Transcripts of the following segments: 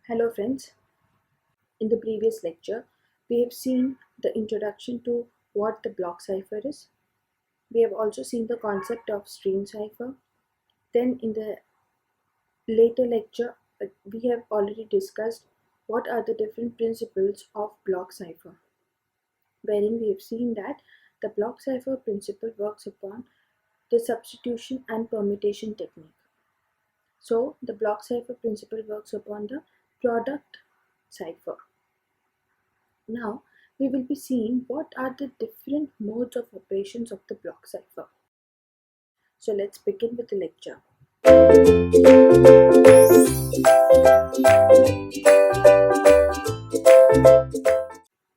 Hello friends, in the previous lecture we have seen the introduction to what the block cipher is. We have also seen the concept of stream cipher. Then in the later lecture we have already discussed what are the different principles of block cipher, wherein we have seen that the block cipher principle works upon the substitution and permutation technique. So the block cipher principle works upon the product cipher. Now, we will be seeing what are the different modes of operations of the block cipher. So let's begin with the lecture.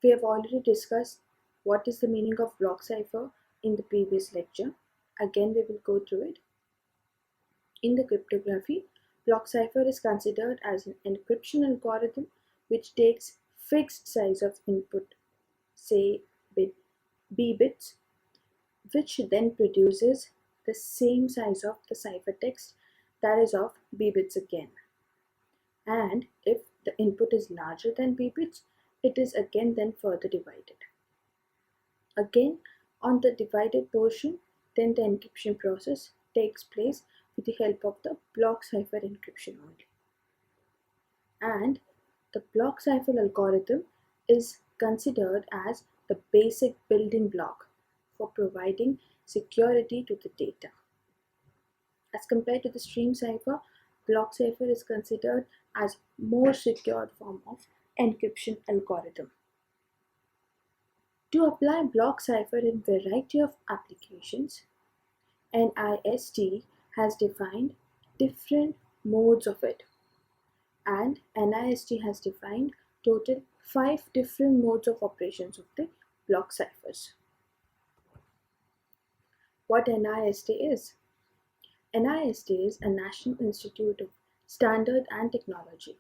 We have already discussed what is the meaning of block cipher in the previous lecture. Again, we will go through it. In the cryptography, block cipher is considered as an encryption algorithm which takes fixed size of input, say B bits, which then produces the same size of the ciphertext, that is of B bits again. And if the input is larger than B bits, it is again then further divided. Again, on the divided portion, then the encryption process takes place with the help of the block cipher encryption only. And the block cipher algorithm is considered as the basic building block for providing security to the data. As compared to the stream cipher, block cipher is considered as more secured form of encryption algorithm. To apply block cipher in variety of applications, NIST has defined different modes of it, and NIST has defined total 5 different modes of operations of the block ciphers. What NIST is? NIST is a National Institute of Standard and Technology,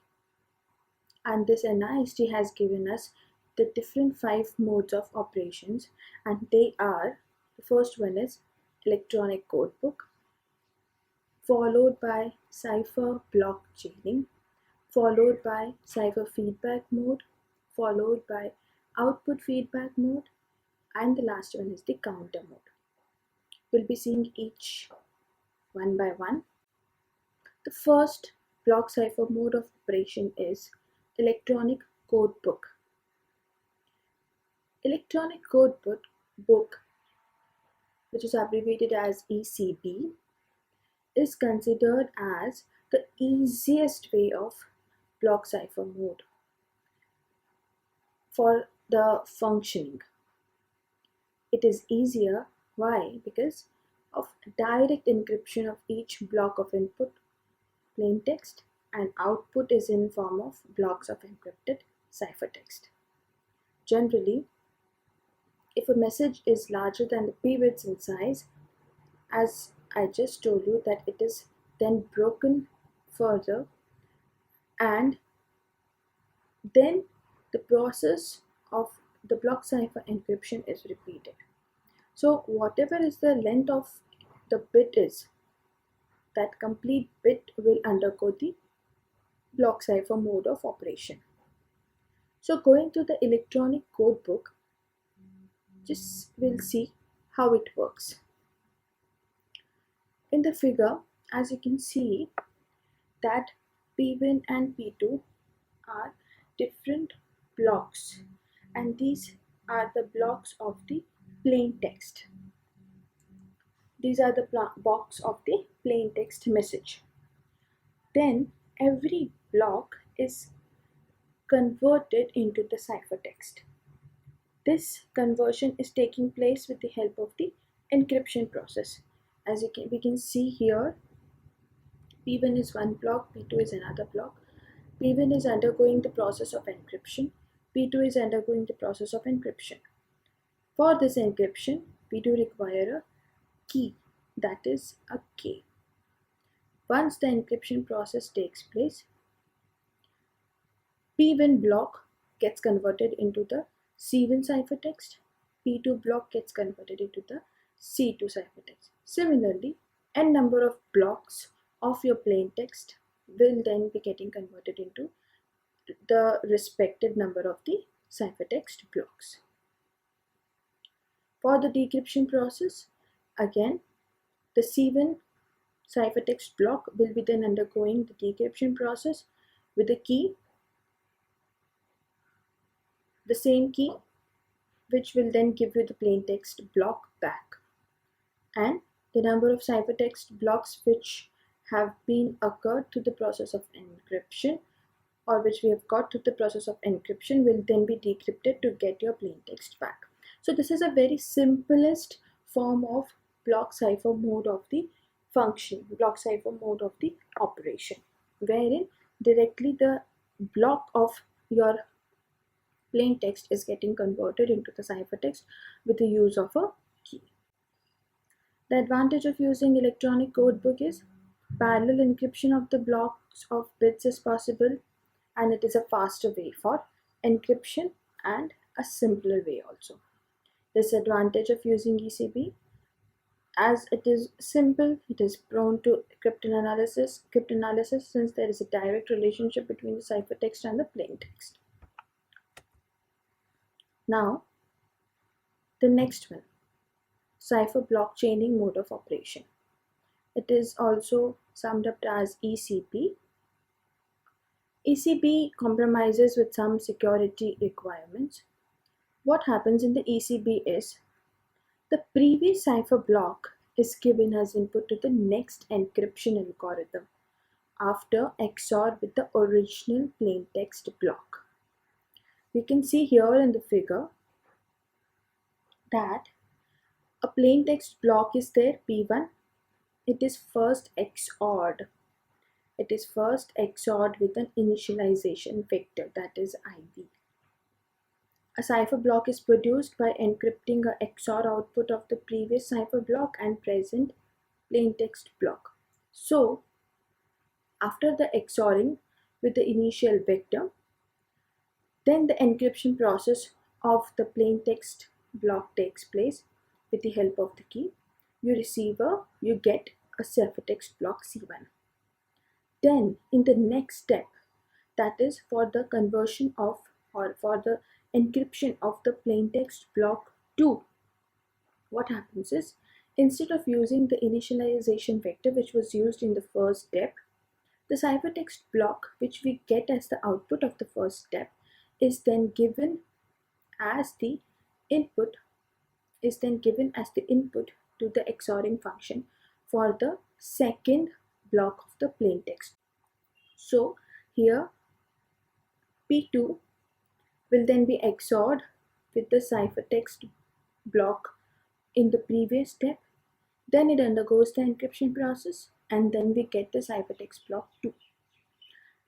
and this NIST has given us the different 5 modes of operations, and they are: the first one is electronic codebook, followed by Cipher Block Chaining, followed by Cipher Feedback mode, followed by Output Feedback mode, and the last one is the counter mode. We'll be seeing each one by one. The first block cipher mode of operation is electronic codebook. Electronic codebook, which is abbreviated as ECB, is considered as the easiest way of block cipher mode for the functioning. It is easier. Why? Because of direct encryption of each block of input, plain text, and output is in form of blocks of encrypted ciphertext. Generally, if a message is larger than the p bits in size, as I just told you, that it is then broken further, and then the process of the block cipher encryption is repeated. So whatever is the length of the bit is, that complete bit will undergo the block cipher mode of operation. So going to the electronic codebook, just we'll see how it works. In the figure, as you can see, that P1 and P2 are different blocks, and these are the blocks of the plain text. These are the blocks of the plain text message. Then every block is converted into the ciphertext. This conversion is taking place with the help of the encryption process. As we can see here, P1 is one block, P2 is another block. P1 is undergoing the process of encryption, P2 is undergoing the process of encryption. For this encryption, we do require a key, that is a K. Once the encryption process takes place, P1 block gets converted into the C1 ciphertext, P2 block gets converted into the C2 ciphertext. Similarly, n number of blocks of your plain text will then be getting converted into the respected number of the ciphertext blocks. For the decryption process, again, the C1 ciphertext block will be then undergoing the decryption process with a key, the same key, which will then give you the plaintext block back. And the number of ciphertext blocks which have been occurred to the process of encryption, or which we have got to the process of encryption, will then be decrypted to get your plaintext back. So this is a very simplest form of block cipher mode of the function, block cipher mode of the operation, wherein directly the block of your plain text is getting converted into the ciphertext with the use of a key. The advantage of using electronic codebook is parallel encryption of the blocks of bits is possible, and it is a faster way for encryption and a simpler way also. Disadvantage of using ECB: as it is simple, it is prone to cryptanalysis since there is a direct relationship between the ciphertext and the plaintext. Now, the next one, Cipher Block Chaining mode of operation. It is also summed up as ECB. ECB compromises with some security requirements. What happens in the ECB is the previous cipher block is given as input to the next encryption algorithm after XOR with the original plaintext block. We can see here in the figure that a plaintext block is there, P1. It is first XORed. It is first XORed with an initialization vector, that is IV. A cipher block is produced by encrypting a XOR output of the previous cipher block and present plaintext block. So, after the XORing with the initial vector, then the encryption process of the plaintext block takes place with the help of the key. You get a ciphertext block C1. Then in the next step, that is for the conversion of, or for the encryption of the plaintext block 2, what happens is, instead of using the initialization vector which was used in the first step, the ciphertext block which we get as the output of the first step is then given as the input to the XORing function for the second block of the plaintext. So here P2 will then be XORed with the ciphertext block in the previous step, then it undergoes the encryption process, and then we get the ciphertext block 2.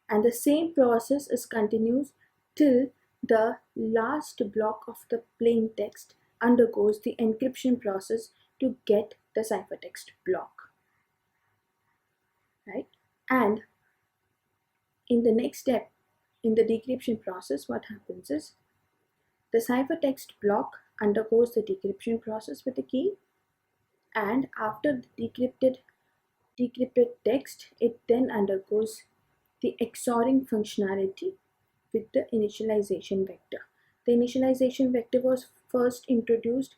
And the same process is continues till the last block of the plaintext undergoes the encryption process to get the ciphertext block, right? And in the next step, in the decryption process, what happens is the ciphertext block undergoes the decryption process with the key, and after the decrypted text, it then undergoes the XORing functionality with the initialization vector. The initialization vector was first introduced,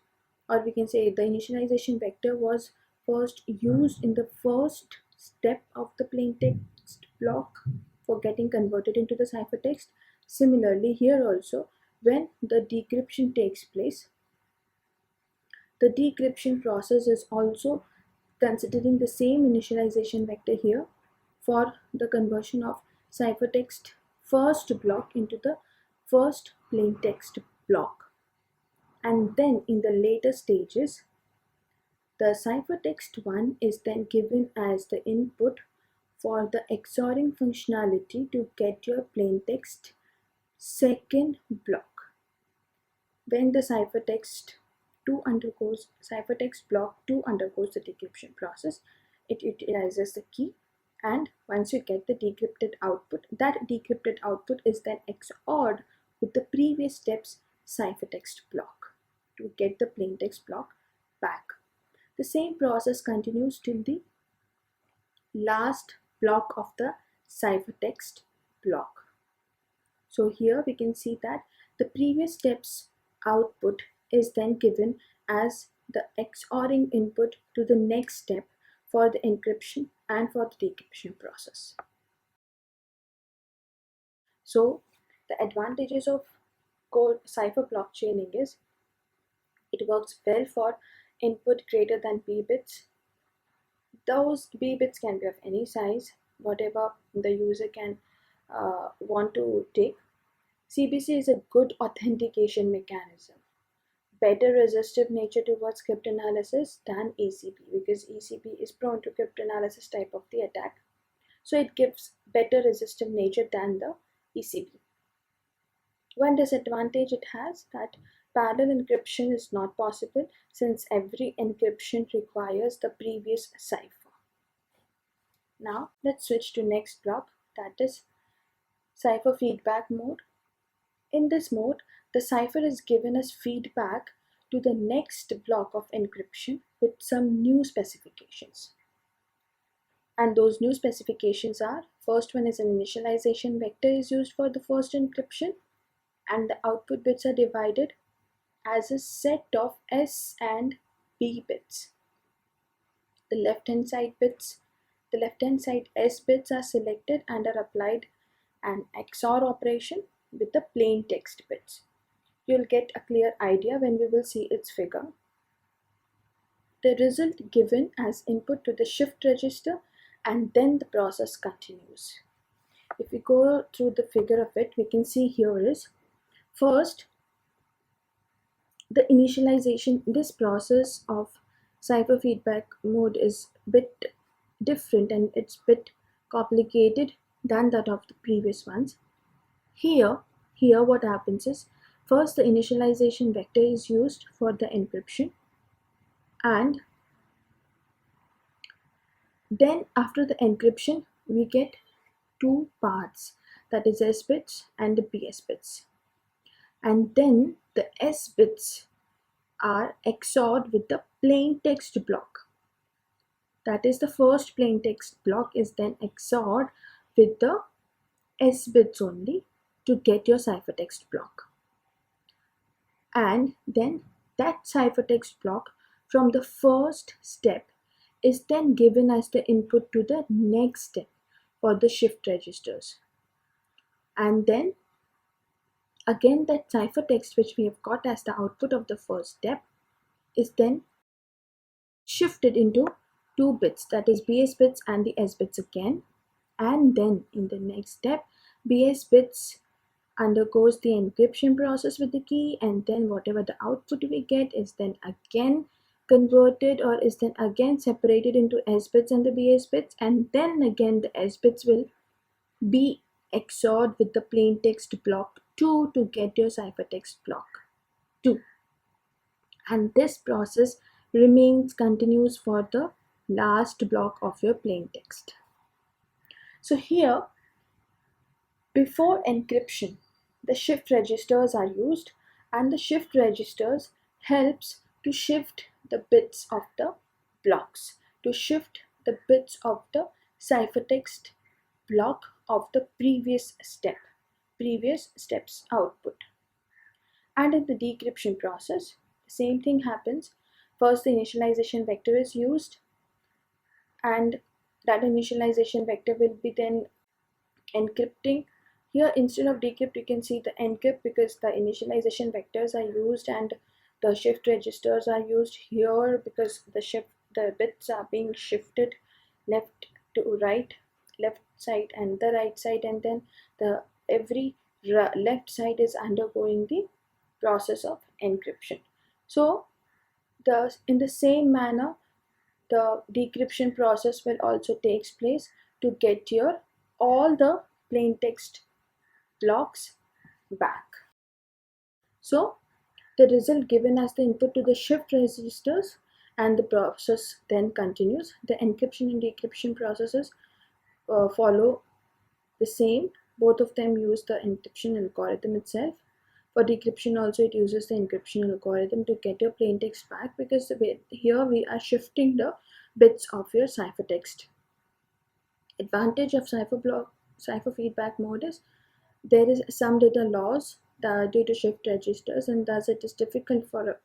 or we can say the initialization vector was first used in the first step of the plaintext block for getting converted into the ciphertext. Similarly, here also, when the decryption takes place, the decryption process is also considering the same initialization vector here for the conversion of ciphertext first block into the first plaintext block. And then in the later stages, the ciphertext 1 is then given as the input for the XORing functionality to get your plaintext second block. When the ciphertext block 2 undergoes the decryption process, it utilizes the key, and once you get the decrypted output, that decrypted output is then XORed with the previous step's ciphertext block to get the plaintext block back. The same process continues till the last block of the ciphertext block. So here we can see that the previous step's output is then given as the XORing input to the next step for the encryption and for the decryption process. So the advantages of Cipher Block Chaining is it works well for input greater than B bits. Those B bits can be of any size, whatever the user can want to take. CBC is a good authentication mechanism. Better resistive nature towards cryptanalysis than ECP, because ECP is prone to cryptanalysis type of the attack. So it gives better resistive nature than the ECP. One disadvantage it has that parallel encryption is not possible since every encryption requires the previous cipher. Now let's switch to next block, that is Cipher Feedback mode. In this mode, the cipher is given as feedback to the next block of encryption with some new specifications. And those new specifications are, first one is an initialization vector is used for the first encryption, and the output bits are divided as a set of S and B bits. The left-hand side S bits are selected and are applied an XOR operation with the plain text bits. You'll get a clear idea when we will see its figure. The result given as input to the shift register, and then the process continues. If we go through the figure of it, we can see here is first the initialization. This process of cipher feedback mode is a bit different and it's a bit complicated than that of the previous ones. Here what happens is, first the initialization vector is used for the encryption, and then after the encryption we get two parts, that is S bits and the BS bits, and then the S bits are XORed with the plain text block. That is, the first plain text block is then XORed with the S bits only to get your ciphertext block. And then that ciphertext block from the first step is then given as the input to the next step for the shift registers. And then again that ciphertext which we have got as the output of the first step is then shifted into two bits, that is BS bits and the S bits again. And then in the next step, BS bits undergoes the encryption process with the key, and then whatever the output we get is then again converted or is then again separated into S bits and the BS bits, and then again the S bits will be XORed with the plain text block 2 to get your ciphertext block 2. And this process continues for the last block of your plain text. So here, before encryption, the shift registers are used, and the shift registers helps to shift the bits of the blocks, to shift the bits of the ciphertext block of the previous step's output. And in the decryption process, the same thing happens. First the initialization vector is used, and that initialization vector will be then encrypting. Here instead of decrypt you can see the encrypt, because the initialization vectors are used and the shift registers are used here, because the bits are being shifted left to right, left side and the right side, and then every left side is undergoing the process of encryption. So in the same manner the decryption process will also takes place to get your all the plain text blocks back. So the result given as the input to the shift registers, and the process then continues. The encryption and decryption processes follow the same. Both of them use the encryption algorithm itself. For decryption also it uses the encryption algorithm to get your plain text back, because here we are shifting the bits of your ciphertext. Advantage of cipher feedback mode is there is some data loss due to shift registers, and thus it is difficult for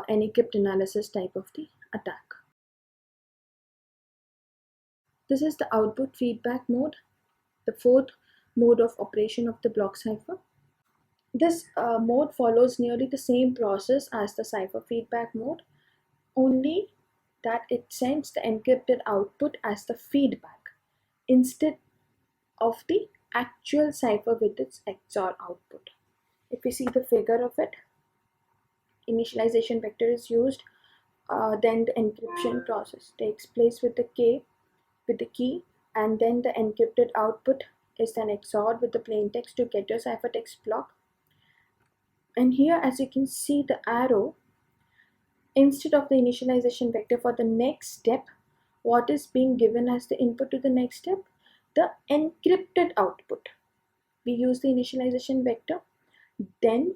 any crypt analysis type of the attack. This is the output feedback mode, the fourth mode of operation of the block cipher. This mode follows nearly the same process as the cipher feedback mode, only that it sends the encrypted output as the feedback instead of the actual cipher with its XOR output. If we see the figure of it, initialization vector is used, then the encryption process takes place with the key, and then the encrypted output is then XORed with the plain text to get your ciphertext block. And here, as you can see the arrow, instead of the initialization vector for the next step, what is being given as the input to the next step? The encrypted output. We use the initialization vector, then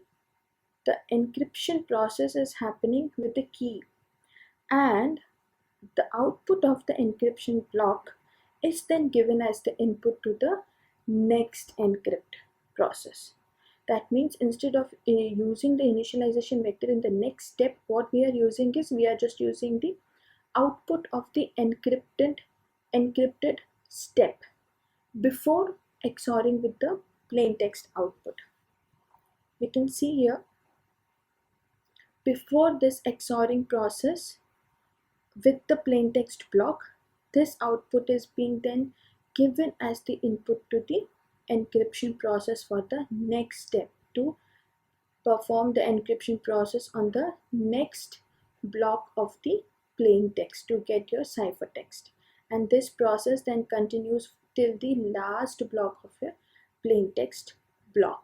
the encryption process is happening with the key, and the output of the encryption block is then given as the input to the next encrypt process. That means instead of using the initialization vector in the next step, what we are using is we are just using the output of the encrypted step before XORing with the plain text output. We can see here, before this XORing process with the plain text block, this output is being then given as the input to the encryption process for the next step to perform the encryption process on the next block of the plain text to get your ciphertext. And this process then continues till the last block of your plain text block.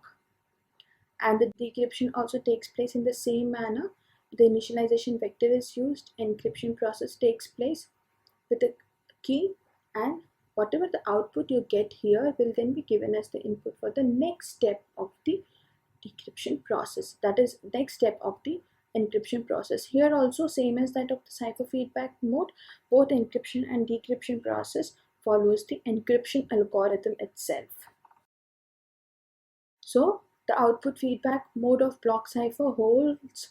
And the decryption also takes place in the same manner. The initialization vector is used, encryption process takes place with the key, and whatever the output you get here will then be given as the input for the next step of the decryption process, that is next step of the encryption process. Here also, same as that of the cipher feedback mode, both encryption and decryption process follows the encryption algorithm itself. So the output feedback mode of block cipher holds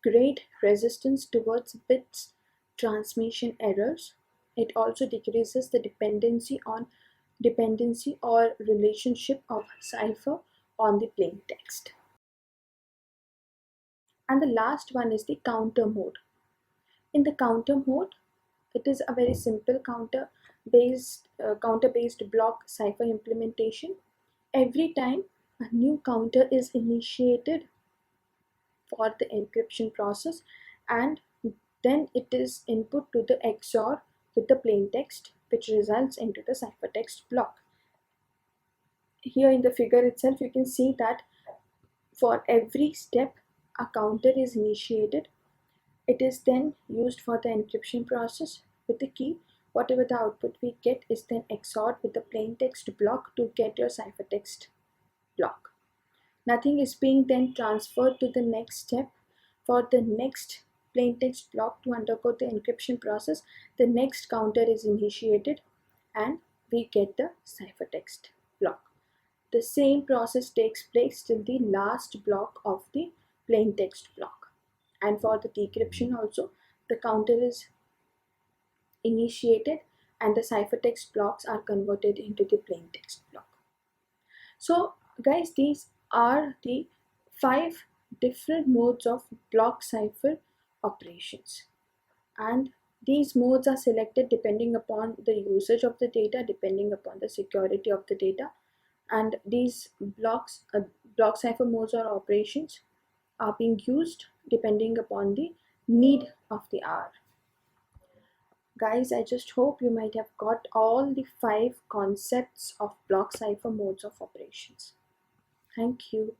great resistance towards bits transmission errors. It also decreases the dependency or relationship of cipher on the plain text. And the last one is the counter mode. In the counter mode, it is a very simple counter-based block cipher implementation. Every time a new counter is initiated for the encryption process, and then it is input to the XOR with the plain text, which results into the ciphertext block. Here in the figure itself, you can see that for every step a counter is initiated. It is then used for the encryption process with the key. Whatever the output we get is then XORed with the plain text block to get your ciphertext block. Nothing is being then transferred to the next step. For the next plain text block to undergo the encryption process, the next counter is initiated and we get the ciphertext block. The same process takes place till the last block of the plain text block. And for the decryption also, the counter is initiated and the ciphertext blocks are converted into the plain text block. So guys, these are the 5 different modes of block cipher operations, and these modes are selected depending upon the usage of the data, depending upon the security of the data, and these block cipher modes or operations are being used depending upon the need of the hour. Guys, I just hope you might have got all the 5 concepts of block cipher modes of operations. Thank you.